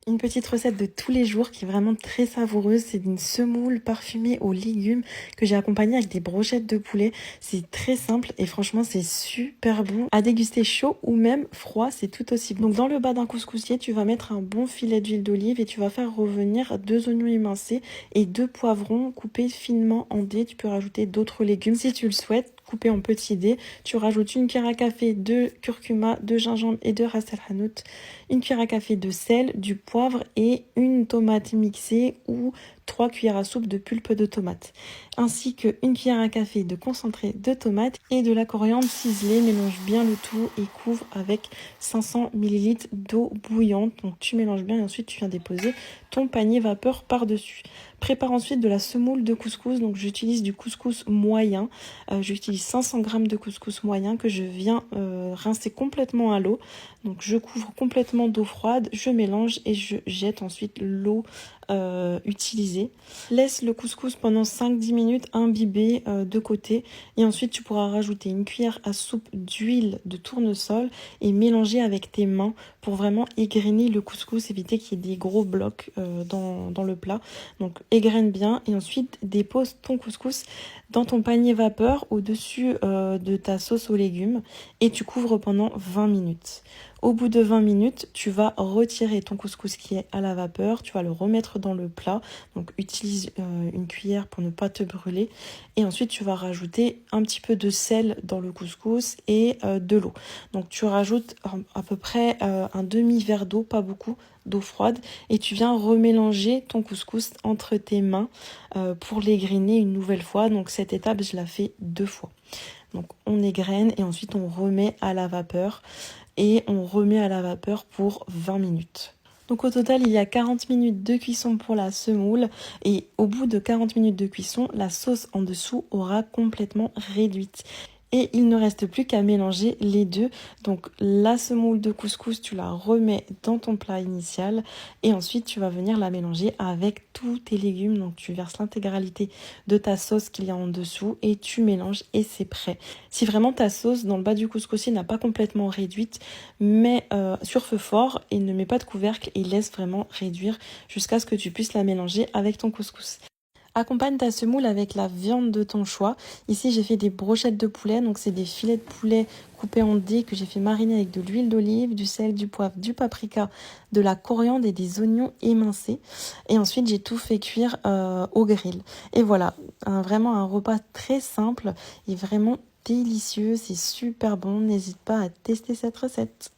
Une petite recette de tous les jours qui est vraiment très savoureuse, c'est une semoule parfumée aux légumes que j'ai accompagnée avec des brochettes de poulet. C'est très simple et franchement c'est super bon à déguster chaud ou même froid, c'est tout aussi bon. Donc dans le bas d'un couscoussier, tu vas mettre un bon filet d'huile d'olive et tu vas faire revenir 2 oignons émincés et 2 poivrons coupés finement en dés. Tu peux rajouter d'autres légumes si tu le souhaites. Coupé en petits dés, tu rajoutes une cuillère à café de curcuma, de gingembre et de ras el hanout, une cuillère à café de sel, du poivre et une tomate mixée ou 3 cuillères à soupe de pulpe de tomate, ainsi qu'une cuillère à café de concentré de tomate et de la coriandre ciselée. Mélange bien le tout et couvre avec 500 ml d'eau bouillante. Donc tu mélanges bien et ensuite tu viens déposer ton panier vapeur par-dessus. Prépare ensuite de la semoule de couscous. Donc j'utilise du couscous moyen. J'utilise 500 g de couscous moyen que je viens rincer complètement à l'eau. Donc je couvre complètement d'eau froide, je mélange et je jette ensuite l'eau utilisée. Laisse le couscous pendant 5-10 minutes imbiber de côté et ensuite tu pourras rajouter une cuillère à soupe d'huile de tournesol et mélanger avec tes mains pour vraiment égrainer le couscous, éviter qu'il y ait des gros blocs dans le plat. Donc égrène bien et ensuite dépose ton couscous dans ton panier vapeur au-dessus de ta sauce aux légumes et tu couvres pendant 20 minutes. Au bout de 20 minutes, tu vas retirer ton couscous qui est à la vapeur, tu vas le remettre dans le plat, donc utilise une cuillère pour ne pas te brûler et ensuite tu vas rajouter un petit peu de sel dans le couscous et de l'eau. Donc tu rajoutes à peu près un demi-verre d'eau, pas beaucoup, d'eau froide et tu viens remélanger ton couscous entre tes mains pour l'égrainer une nouvelle fois. Donc cette étape, je la fais 2 fois. Donc on égrène et ensuite on remet à la vapeur et on remet à la vapeur pour 20 minutes. Donc au total, il y a 40 minutes de cuisson pour la semoule et au bout de 40 minutes de cuisson, la sauce en dessous aura complètement réduite. Et il ne reste plus qu'à mélanger les deux. Donc la semoule de couscous, tu la remets dans ton plat initial et ensuite tu vas venir la mélanger avec tous tes légumes. Donc tu verses l'intégralité de ta sauce qu'il y a en dessous et tu mélanges et c'est prêt. Si vraiment ta sauce dans le bas du couscoussier n'a pas complètement réduite, mets sur feu fort et ne mets pas de couvercle et laisse vraiment réduire jusqu'à ce que tu puisses la mélanger avec ton couscous. Accompagne ta semoule avec la viande de ton choix. Ici, j'ai fait des brochettes de poulet. Donc, c'est des filets de poulet coupés en dés que j'ai fait mariner avec de l'huile d'olive, du sel, du poivre, du paprika, de la coriandre et des oignons émincés. Et ensuite, j'ai tout fait cuire au grill. Et voilà, vraiment un repas très simple et vraiment délicieux. C'est super bon. N'hésite pas à tester cette recette.